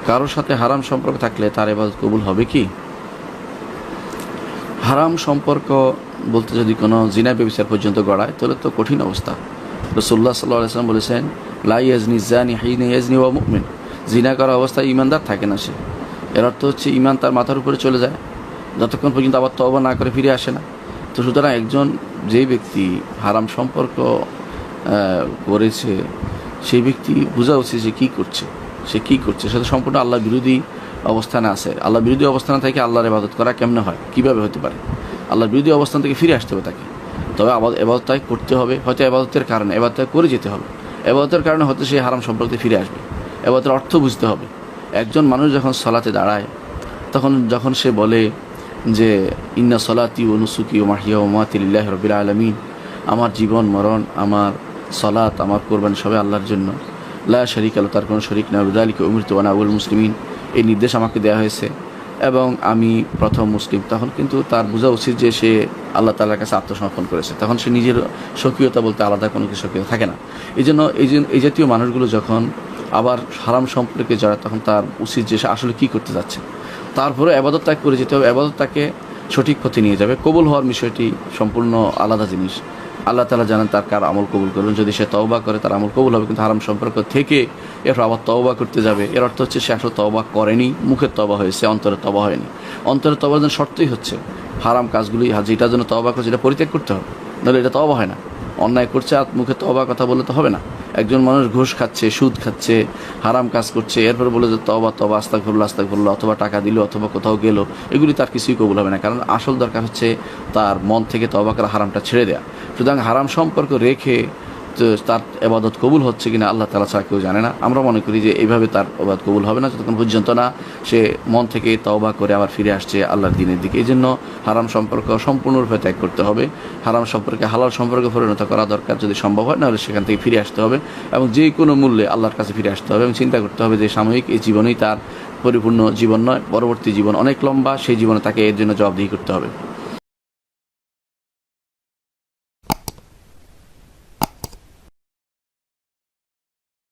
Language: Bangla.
কারোর সাথে হারাম সম্পর্ক থাকলে তার ইবাদত কবুল হবে কি? হারাম সম্পর্ক বলতে যদি কোনো জিনা ব্যভিচার পর্যন্ত গড়ায় তাহলে তো কঠিন অবস্থা। রাসূলুল্লাহ সাল্লাল্লাহু আলাইহি ওয়াসাল্লাম বলেছেন, লা ইয়াজনি জানি হিনা ইয়াজনি ওয়া মুমিন। জিনা করা অবস্থায় ঈমানদার থাকে না সে। এর অর্থ হচ্ছে ঈমান তার মাথার উপরে চলে যায় যতক্ষণ পর্যন্ত আবার তওবা না করে ফিরে আসে না। তো সুতরাং একজন যেই ব্যক্তি হারাম সম্পর্ক করেছে সেই ব্যক্তি বোঝা উচিত যে কী করছে, সে কী করছে, সে তো সম্পূর্ণ আল্লাহ বিরোধী অবস্থানে আছে। আল্লাহ বিরোধী অবস্থানে থেকে আল্লাহর ইবাদত করা কেমনে হয়, কীভাবে হতে পারে? আল্লাহর বিরোধী অবস্থান থেকে ফিরে আসতে হবে তাকে। তবে এবাদতটাই করতে হবে, হয়তো এবাদতের কারণে এবাদতটা করে যেতে হবে। এবাদতের কারণে হয়তো সেই হারাম সম্পর্কে ফিরে আসবে। এবাদতের অর্থ বুঝতে হবে। একজন মানুষ যখন সলাতে দাঁড়ায় যখন সে বলে যে ইন্না সলাতি ও নুসুকি ও মাহিয়া ও মাতি লিল্লাহি রাব্বিল আলামিন, আমার জীবন মরণ, আমার সলাত, আমার কোরবানি সবে আল্লাহর জন্য, লা শারীকা লাহু, তার কোনো শরীক নাই, বিযালিকা উমিরতু ওয়া আনা আউয়ালুল মুসলিমিন, এই নির্দেশ আমাকে দেওয়া হয়েছে এবং আমি প্রথম মুসলিম। তখন কিন্তু তার বোঝা উচিত যে সে আল্লাহ তাআলার কাছে আত্মসমর্পণ করেছে। তখন সে নিজের স্বকীয়তা বলতে আলাদা কোনো কিছু স্বকীয়তা থাকে না। এই জাতীয় মানুষগুলো যখন আবার হারাম সম্পর্কে জড়ায় তখন তার উচিত যে সে আসলে কী করতে যাচ্ছে। তারপরে আবাদত ত্যাগ করে যেতে হবে। আবাদত তাকে সঠিক পথে নিয়ে যাবে। কবুল হওয়ার বিষয়টি সম্পূর্ণ আলাদা জিনিস। আল্লাহ তাআলা জানেন তার কার আমল কবুল করবেন। যদি সে তওবা করে তার আমল কবুল হবে, কিন্তু হারাম সম্পর্ক থেকে এরপর আবার তওবা করতে যাবে, এর অর্থ হচ্ছে সে আসলে তওবা করেনি, মুখের তওবা হয়েছে, অন্তরে তওবা হয়নি। অন্তরে তওবার জন্য শর্তই হচ্ছে হারাম কাজগুলি যেটার জন্য তওবা করছে এটা পরিত্যাগ করতে হবে, নাহলে এটা তওবা হয় না। অন্যায় করছে আর মুখে তওবা কথা বললে তো হবে না। একজন মানুষ ঘুষ খাচ্ছে, সুদ খাচ্ছে, হারাম কাজ করছে, এরপর বলে যে তওবা আস্তাগফিরুল্লাহ, অথবা টাকা দিল অথবা কোথাও গেল, এগুলি তার কিছুই কবুল হবে না। কারণ আসল দরকার হচ্ছে তার মন থেকে তওবা করা, হারামটা ছেড়ে দেয়া। সুতরাং হারাম সম্পর্ক রেখে তার ইবাদত কবুল হচ্ছে কিনা আল্লাহ তাআলা ছাড়া কেউ জানে না। আমরা মনে করি যে এইভাবে তার ইবাদত কবুল হবে না যতক্ষণ পর্যন্ত না সে মন থেকে তওবা করে আবার ফিরে আসছে আল্লাহর দ্বীনের দিকে। এই জন্য হারাম সম্পর্ক সম্পূর্ণরূপে ত্যাগ করতে হবে। হারাম সম্পর্কে হালাল সম্পর্কে পরিণত করা দরকার যদি সম্ভব হয়, নাহলে সেখান থেকে ফিরে আসতে হবে এবং যে কোনো মূল্যে আল্লাহর কাছে ফিরে আসতে হবে এবং চিন্তা করতে হবে যে সাময়িক এই জীবনেই তার পরিপূর্ণ জীবন নয়, পরবর্তী জীবন অনেক লম্বা, সেই জীবনে তাকে এর জন্য জবাবদিহি করতে হবে।